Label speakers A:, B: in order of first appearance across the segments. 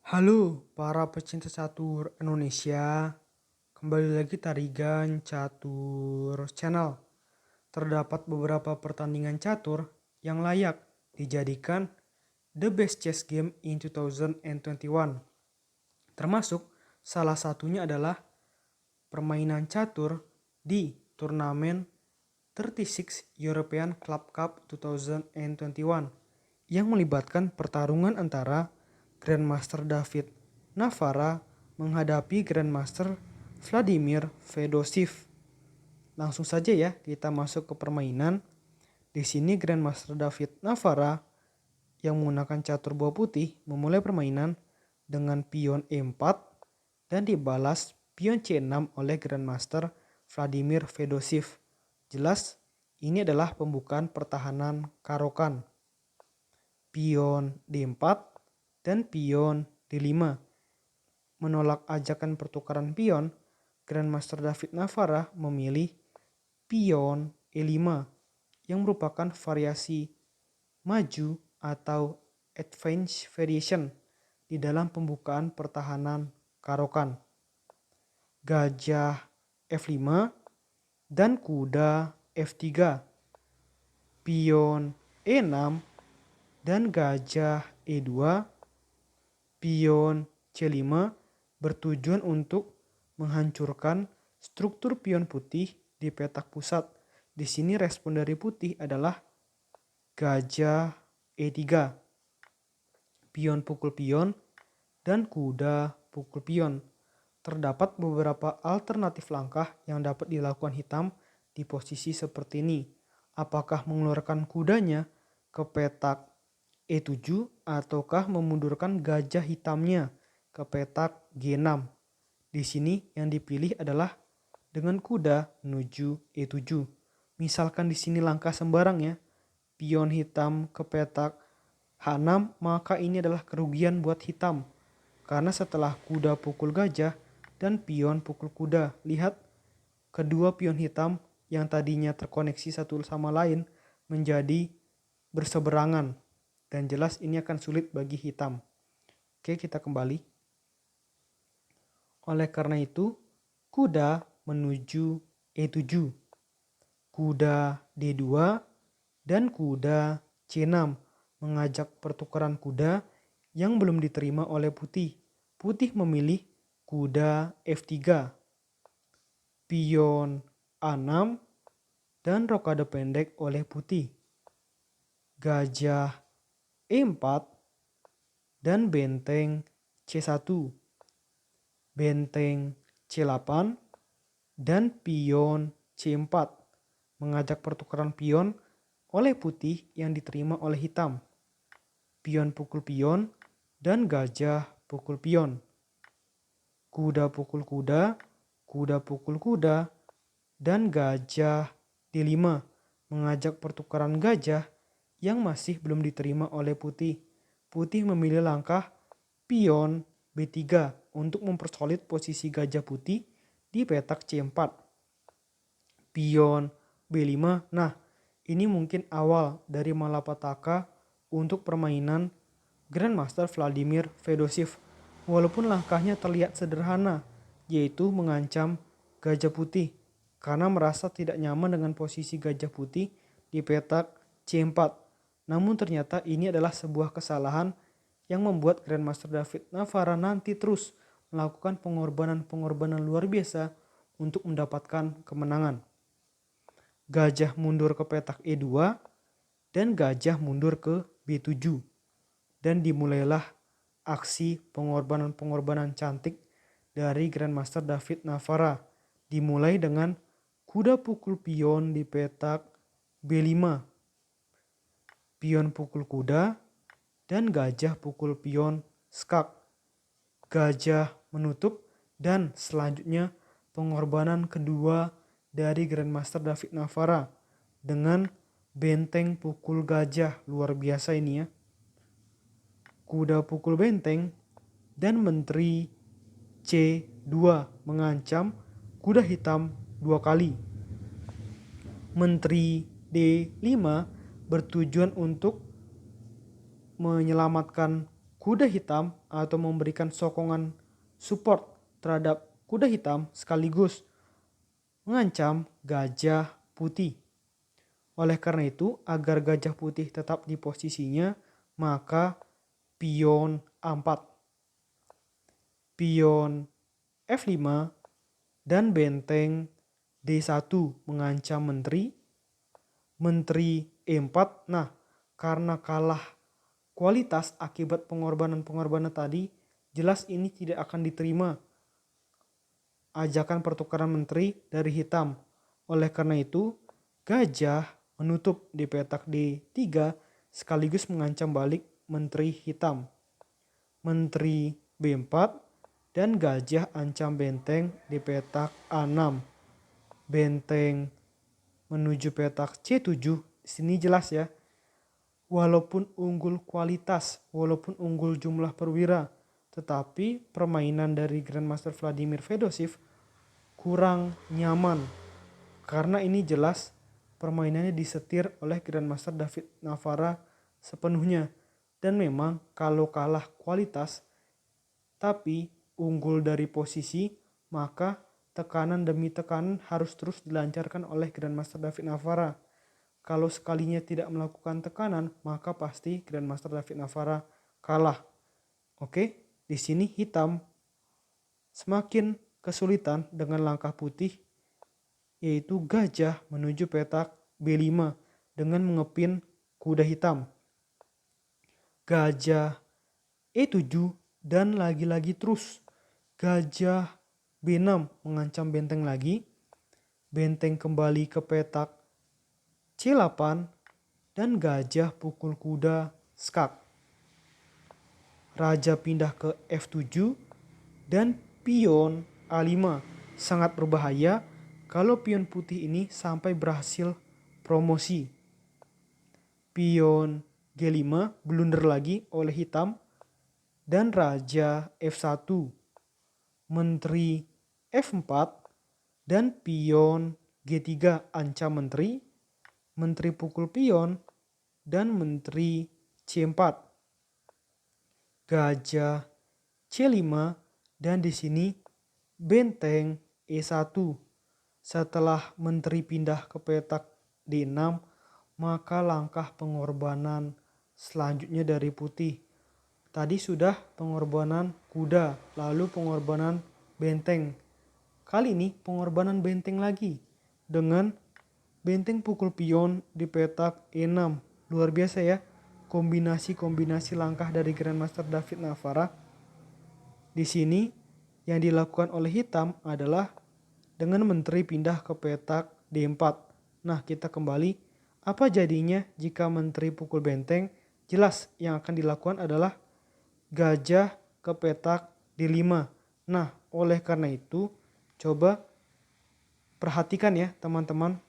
A: Halo para pecinta catur Indonesia, kembali lagi Tarigan Catur Channel. Terdapat beberapa pertandingan catur yang layak dijadikan the best chess game in 2021. Termasuk salah satunya adalah permainan catur di turnamen 36 European Club Cup 2021 yang melibatkan pertarungan antara Grandmaster David Navara menghadapi Grandmaster Vladimir Fedoshev. Langsung saja ya kita masuk ke permainan. Di sini Grandmaster David Navara yang menggunakan catur buah putih memulai permainan dengan pion E4 dan dibalas pion C6 oleh Grandmaster Vladimir Fedoshev. Jelas ini adalah pembukaan pertahanan Caro-Kann. Pion D4 dan pion D5. Menolak ajakan pertukaran pion, Grandmaster David Navara memilih pion E5 yang merupakan variasi maju atau advance variation di dalam pembukaan pertahanan Caro-Kann. Gajah F5 dan kuda F3. Pion E6 dan gajah E2, pion C5 bertujuan untuk menghancurkan struktur pion putih di petak pusat. Di sini respon dari putih adalah gajah E3, pion pukul pion, dan kuda pukul pion. Terdapat beberapa alternatif langkah yang dapat dilakukan hitam di posisi seperti ini. Apakah mengeluarkan kudanya ke petak E7 ataukah memundurkan gajah hitamnya ke petak G6. Di sini yang dipilih adalah dengan kuda menuju E7. Misalkan di sini langkah sembarang ya, pion hitam ke petak H6, maka ini adalah kerugian buat hitam. Karena setelah kuda pukul gajah dan pion pukul kuda, lihat kedua pion hitam yang tadinya terkoneksi satu sama lain menjadi berseberangan. Dan jelas ini akan sulit bagi hitam. Oke, kita kembali. Oleh karena itu, kuda menuju E7, kuda D2, dan kuda C6 mengajak pertukaran kuda yang belum diterima oleh putih. Putih memilih kuda F3, pion A6, dan rokade pendek oleh putih. Gajah E4 dan benteng C1, benteng C8, dan pion C4 mengajak pertukaran pion oleh putih yang diterima oleh hitam. Pion pukul pion dan gajah pukul pion. Kuda pukul kuda, kuda pukul kuda, dan gajah D5 mengajak pertukaran gajah yang masih belum diterima oleh putih. Putih memilih langkah pion B3 untuk mempersolid posisi gajah putih di petak C4. Pion B5. Nah, ini mungkin awal dari malapetaka untuk permainan Grandmaster Vladimir Fedoshev. Walaupun langkahnya terlihat sederhana, yaitu mengancam gajah putih karena merasa tidak nyaman dengan posisi gajah putih di petak C4. Namun ternyata ini adalah sebuah kesalahan yang membuat Grandmaster David Navara nanti terus melakukan pengorbanan-pengorbanan luar biasa untuk mendapatkan kemenangan. Gajah mundur ke petak E2 dan gajah mundur ke B7. Dan dimulailah aksi pengorbanan-pengorbanan cantik dari Grandmaster David Navara. Dimulai dengan kuda pukul pion di petak B5, pion pukul kuda, dan gajah pukul pion skak. Gajah menutup dan selanjutnya pengorbanan kedua dari Grandmaster David Navara dengan benteng pukul gajah. Luar biasa ini ya. Kuda pukul benteng dan menteri C2 mengancam kuda hitam 2 kali. Menteri D5 bertujuan untuk menyelamatkan kuda hitam atau memberikan sokongan support terhadap kuda hitam sekaligus mengancam gajah putih. Oleh karena itu, agar gajah putih tetap di posisinya, maka pion A4, pion F5, dan benteng D1 mengancam menteri E4. Nah, karena kalah kualitas akibat pengorbanan-pengorbanan tadi, jelas ini tidak akan diterima ajakan pertukaran menteri dari hitam. Oleh karena itu, gajah menutup di petak D3 sekaligus mengancam balik menteri hitam. Menteri B4 dan gajah ancam benteng di petak A6. Benteng menuju petak C7. Sini jelas ya. Walaupun unggul kualitas, walaupun unggul jumlah perwira, tetapi permainan dari Grandmaster Vladimir Fedoshev kurang nyaman. Karena ini jelas permainannya disetir oleh Grandmaster David Navara sepenuhnya. Dan memang kalau kalah kualitas tapi unggul dari posisi, maka tekanan demi tekanan harus terus dilancarkan oleh Grandmaster David Navara. Kalau sekalinya tidak melakukan tekanan, maka pasti Grandmaster David Navara kalah. Oke, di sini hitam semakin kesulitan dengan langkah putih, yaitu gajah menuju petak B5 dengan mengepin kuda hitam. Gajah E7 dan lagi-lagi terus gajah B6 mengancam benteng lagi. Benteng kembali ke petak C8 dan gajah pukul kuda skak. Raja pindah ke F7 dan pion A5. Sangat berbahaya kalau pion putih ini sampai berhasil promosi. Pion G5 blunder lagi oleh hitam dan raja F1. Menteri F4 dan pion G3 ancam menteri. Menteri pukul pion dan menteri C4. Gajah C5 dan di sini benteng E1. Setelah menteri pindah ke petak D6, maka langkah pengorbanan selanjutnya dari putih. Tadi sudah pengorbanan kuda, lalu pengorbanan benteng. Kali ini pengorbanan benteng lagi dengan benteng pukul pion di petak E6. Luar biasa ya, kombinasi-kombinasi langkah dari Grandmaster David Navara. Di sini yang dilakukan oleh hitam adalah dengan menteri pindah ke petak D4. Nah, kita kembali. Apa jadinya jika menteri pukul benteng? Jelas yang akan dilakukan adalah gajah ke petak D5. Nah, oleh karena itu, coba perhatikan ya teman-teman.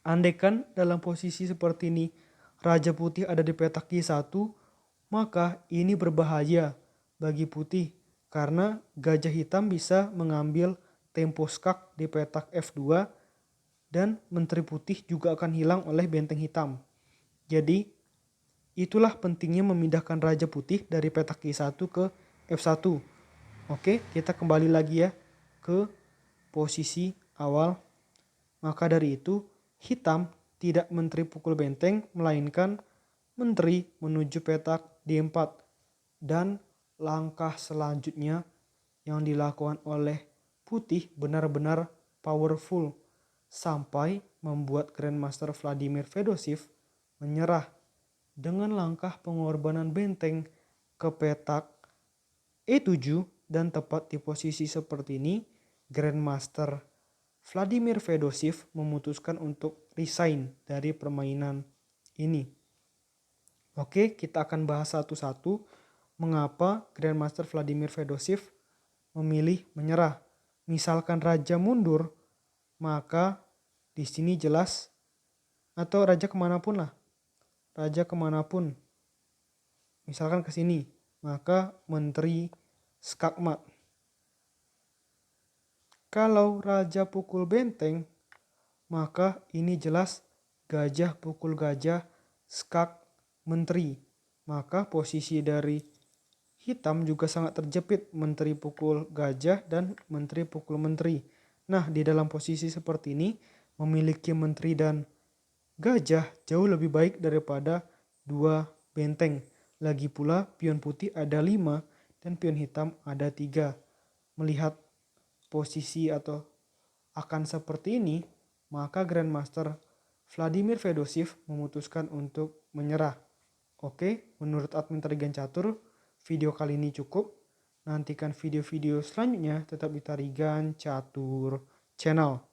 A: Andaikan dalam posisi seperti ini Raja Putih ada di petak G1, maka ini berbahaya bagi putih karena gajah hitam bisa mengambil tempo skak di petak F2 dan menteri putih juga akan hilang oleh benteng hitam. Jadi itulah pentingnya memindahkan Raja Putih dari petak G1 ke F1. Oke, kita kembali lagi ya ke posisi awal. Maka dari itu, hitam tidak menteri pukul benteng, melainkan menteri menuju petak D4. Dan langkah selanjutnya yang dilakukan oleh putih benar-benar powerful sampai membuat Grandmaster Vladimir Fedoshev menyerah dengan langkah pengorbanan benteng ke petak E7 dan tepat di posisi seperti ini, Grandmaster Vladimir Fedoshev memutuskan untuk resign dari permainan ini. Oke, kita akan bahas satu-satu mengapa Grandmaster Vladimir Fedoshev memilih menyerah. Misalkan raja mundur, maka di sini jelas, atau raja kemanapun lah. Raja kemanapun, misalkan ke sini, maka menteri skakmat. Kalau raja pukul benteng, maka ini jelas gajah pukul gajah skak menteri. Maka posisi dari Hitam juga sangat terjepit, menteri pukul gajah dan menteri pukul menteri. Nah, di dalam posisi seperti ini, memiliki menteri dan gajah jauh lebih baik daripada dua benteng. Lagi pula, pion putih ada 5 dan pion hitam ada 3. Melihat posisi atau akan seperti ini, maka Grandmaster Vladimir Fedoshev memutuskan untuk menyerah. Oke, menurut admin Tarigan Catur, video kali ini cukup. Nantikan video-video selanjutnya tetap di Tarigan Catur Channel.